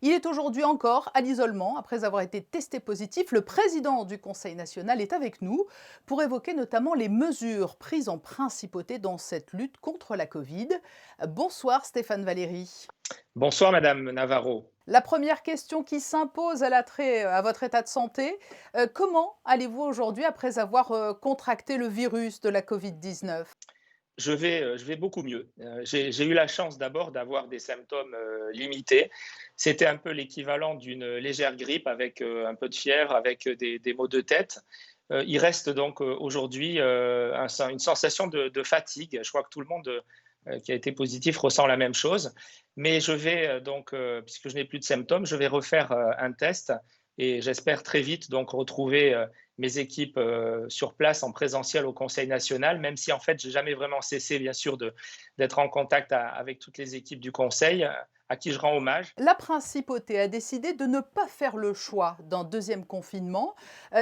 Il est aujourd'hui encore à l'isolement après avoir été testé positif. Le président du Conseil national est avec nous pour évoquer notamment les mesures prises en principauté dans cette lutte contre la Covid. Bonsoir Stéphane Valéry. Bonsoir Madame Navarro. La première question qui s'impose à l'attrait à votre état de santé, comment allez-vous aujourd'hui après avoir contracté le virus de la Covid-19? Je vais beaucoup mieux. J'ai eu la chance d'abord d'avoir des symptômes limités. C'était un peu l'équivalent d'une légère grippe avec un peu de fièvre, avec des maux de tête. Il reste donc aujourd'hui une sensation de fatigue. Je crois que tout le monde qui a été positif ressent la même chose. Mais je vais puisque je n'ai plus de symptômes, je vais refaire un test et j'espère très vite donc retrouver mes équipes sur place en présentiel au Conseil national, même si en fait j'ai jamais vraiment cessé bien sûr d'être en contact avec toutes les équipes du Conseil, à qui je rends hommage. La principauté a décidé de ne pas faire le choix d'un deuxième confinement.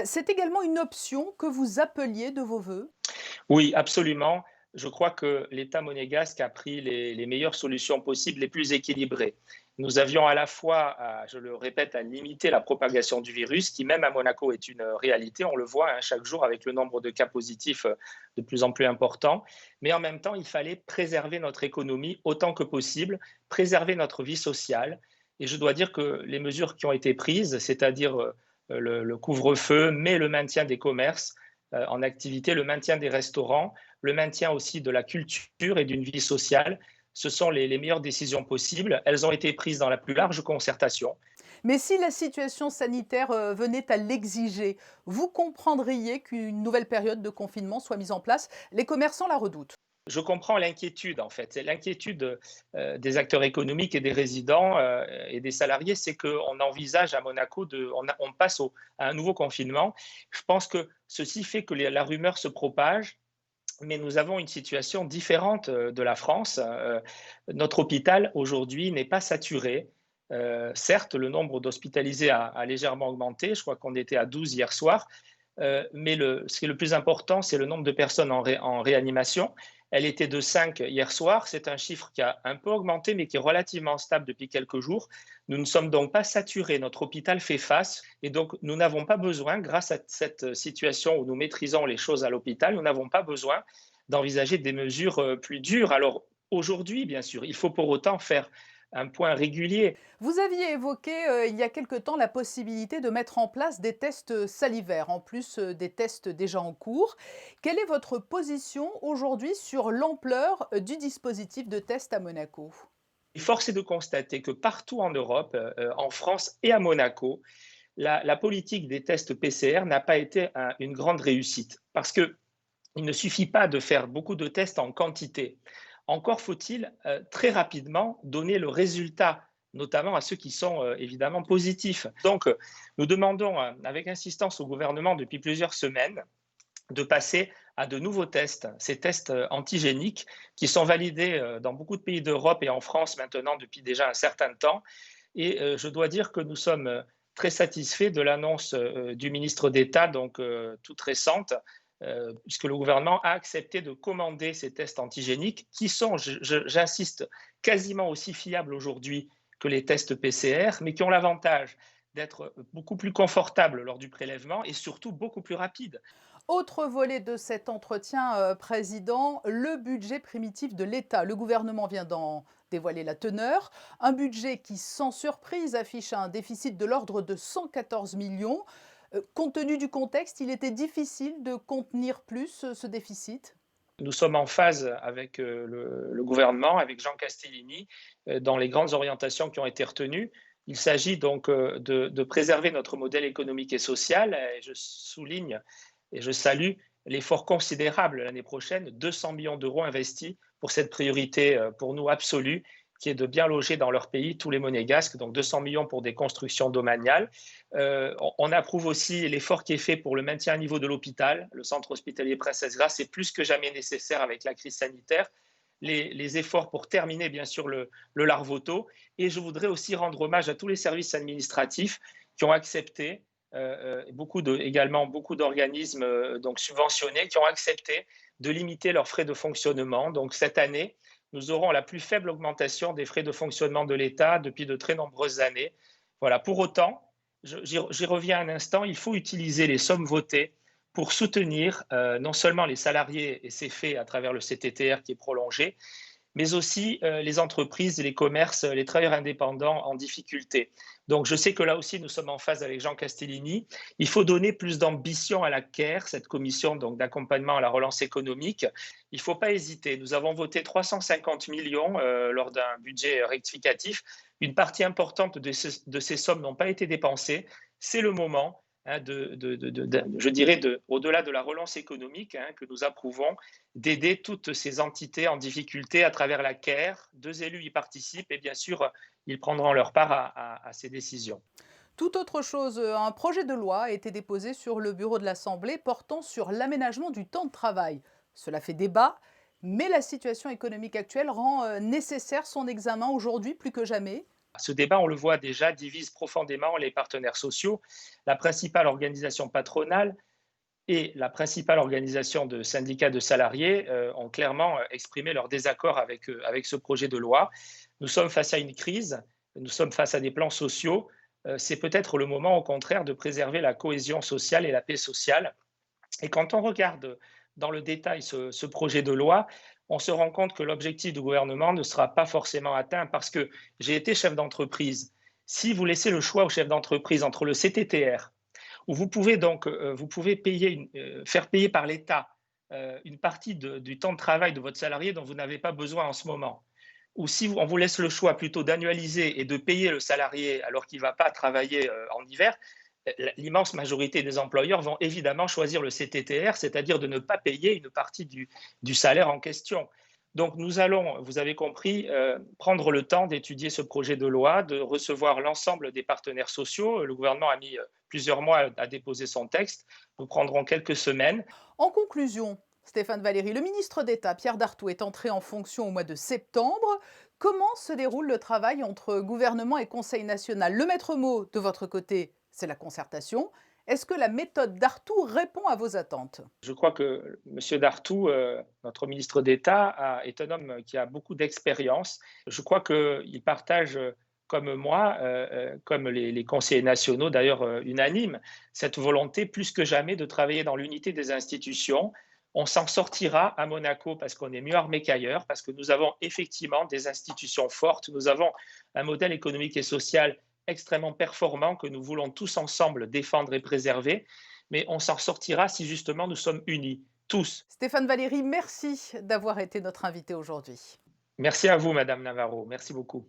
C'est également une option que vous appeliez de vos voeux? Oui, absolument. Je crois que l'État monégasque a pris les meilleures solutions possibles, les plus équilibrées. Nous avions à la fois, je le répète, à limiter la propagation du virus, qui même à Monaco est une réalité, on le voit hein, chaque jour avec le nombre de cas positifs de plus en plus important, mais en même temps, il fallait préserver notre économie autant que possible, préserver notre vie sociale. Et je dois dire que les mesures qui ont été prises, c'est-à-dire le couvre-feu, mais le maintien des commerces, en activité, le maintien des restaurants, le maintien aussi de la culture et d'une vie sociale. Ce sont les meilleures décisions possibles. Elles ont été prises dans la plus large concertation. Mais si la situation sanitaire venait à l'exiger, vous comprendriez qu'une nouvelle période de confinement soit mise en place? Les commerçants la redoutent. Je comprends l'inquiétude, en fait. C'est l'inquiétude des acteurs économiques et des résidents et des salariés, c'est qu'on envisage à Monaco, on passe à un nouveau confinement. Je pense que ceci fait que la rumeur se propage. Mais nous avons une situation différente de la France. Notre hôpital aujourd'hui n'est pas saturé. Certes, le nombre d'hospitalisés a légèrement augmenté. Je crois qu'on était à 12 hier soir. Mais ce qui est le plus important, c'est le nombre de personnes en réanimation. Elle était de 5 hier soir. C'est un chiffre qui a un peu augmenté, mais qui est relativement stable depuis quelques jours. Nous ne sommes donc pas saturés. Notre hôpital fait face. Et donc, nous n'avons pas besoin, grâce à cette situation où nous maîtrisons les choses à l'hôpital, nous n'avons pas besoin d'envisager des mesures plus dures. Alors, aujourd'hui, bien sûr, il faut pour autant faire un point régulier. Vous aviez évoqué il y a quelque temps la possibilité de mettre en place des tests salivaires, en plus des tests déjà en cours. Quelle est votre position aujourd'hui sur l'ampleur du dispositif de test à Monaco? Et force est de constater que partout en Europe, en France et à Monaco, la politique des tests PCR n'a pas été une grande réussite. Parce qu'il ne suffit pas de faire beaucoup de tests en quantité. Encore faut-il très rapidement donner le résultat, notamment à ceux qui sont évidemment positifs. Donc, nous demandons avec insistance au gouvernement depuis plusieurs semaines de passer à de nouveaux tests, ces tests antigéniques qui sont validés dans beaucoup de pays d'Europe et en France maintenant depuis déjà un certain temps. Et je dois dire que nous sommes très satisfaits de l'annonce du ministre d'État, donc toute récente, puisque le gouvernement a accepté de commander ces tests antigéniques qui sont, j'insiste, quasiment aussi fiables aujourd'hui que les tests PCR, mais qui ont l'avantage d'être beaucoup plus confortables lors du prélèvement et surtout beaucoup plus rapides. Autre volet de cet entretien, président, le budget primitif de l'État. Le gouvernement vient d'en dévoiler la teneur. Un budget qui, sans surprise, affiche un déficit de l'ordre de 114 millions. Compte tenu du contexte, il était difficile de contenir plus ce déficit? Nous sommes en phase avec le gouvernement, avec Jean Castellini, dans les grandes orientations qui ont été retenues. Il s'agit donc de préserver notre modèle économique et social. Et je souligne et je salue l'effort considérable l'année prochaine, 200 millions d'euros investis pour cette priorité pour nous absolue, qui est de bien loger dans leur pays tous les monégasques, donc 200 millions pour des constructions domaniales. On approuve aussi l'effort qui est fait pour le maintien à niveau de l'hôpital. Le centre hospitalier Princesse Grace est plus que jamais nécessaire avec la crise sanitaire. Les efforts pour terminer, bien sûr, le Larvoto. Et je voudrais aussi rendre hommage à tous les services administratifs qui ont accepté, également beaucoup d'organismes donc subventionnés, qui ont accepté de limiter leurs frais de fonctionnement. Donc cette année, nous aurons la plus faible augmentation des frais de fonctionnement de l'État depuis de très nombreuses années. Voilà. Pour autant, j'y reviens un instant, il faut utiliser les sommes votées pour soutenir non seulement les salariés, et c'est fait à travers le CTTR qui est prolongé, mais aussi les entreprises, les commerces, les travailleurs indépendants en difficulté. Donc je sais que là aussi nous sommes en phase avec Jean Castellini. Il faut donner plus d'ambition à la CARE, cette commission donc d'accompagnement à la relance économique. Il ne faut pas hésiter. Nous avons voté 350 millions lors d'un budget rectificatif. Une partie importante de ces sommes n'ont pas été dépensées. C'est le moment, hein, je dirais, au-delà de la relance économique, hein, que nous approuvons, d'aider toutes ces entités en difficulté à travers la CARE. 2 élus y participent et bien sûr, ils prendront leur part à ces décisions. Tout autre chose, un projet de loi a été déposé sur le bureau de l'Assemblée portant sur l'aménagement du temps de travail. Cela fait débat, mais la situation économique actuelle rend nécessaire son examen aujourd'hui plus que jamais. Ce débat, on le voit déjà, divise profondément les partenaires sociaux. La principale organisation patronale et la principale organisation de syndicats de salariés ont clairement exprimé leur désaccord avec ce projet de loi. Nous sommes face à une crise, nous sommes face à des plans sociaux. C'est peut-être le moment, au contraire, de préserver la cohésion sociale et la paix sociale. Et quand on regarde dans le détail ce projet de loi, on se rend compte que l'objectif du gouvernement ne sera pas forcément atteint parce que j'ai été chef d'entreprise. Si vous laissez le choix au chef d'entreprise entre le CTTR, où vous pouvez donc vous pouvez faire payer par l'État une partie du temps de travail de votre salarié dont vous n'avez pas besoin en ce moment, ou si on vous laisse le choix plutôt d'annualiser et de payer le salarié alors qu'il ne va pas travailler en hiver, l'immense majorité des employeurs vont évidemment choisir le CTTR, c'est-à-dire de ne pas payer une partie du salaire en question. Donc nous allons, vous avez compris, prendre le temps d'étudier ce projet de loi, de recevoir l'ensemble des partenaires sociaux. Le gouvernement a mis plusieurs mois à déposer son texte. Nous prendrons quelques semaines. En conclusion, Stéphane Valéry, le ministre d'État Pierre Dartout est entré en fonction au mois de septembre. Comment se déroule le travail entre gouvernement et Conseil national? Le maître mot de votre côté, c'est la concertation. Est-ce que la méthode Dartout répond à vos attentes? Je crois que M. Dartout, notre ministre d'État, est un homme qui a beaucoup d'expérience. Je crois qu'il partage, comme moi, comme les conseillers nationaux, d'ailleurs unanimes, cette volonté plus que jamais de travailler dans l'unité des institutions. On s'en sortira à Monaco parce qu'on est mieux armé qu'ailleurs, parce que nous avons effectivement des institutions fortes, nous avons un modèle économique et social extrêmement performant que nous voulons tous ensemble défendre et préserver, mais on s'en sortira si justement nous sommes unis, tous. Stéphane Valéry, merci d'avoir été notre invité aujourd'hui. Merci à vous, Madame Navarro. Merci beaucoup.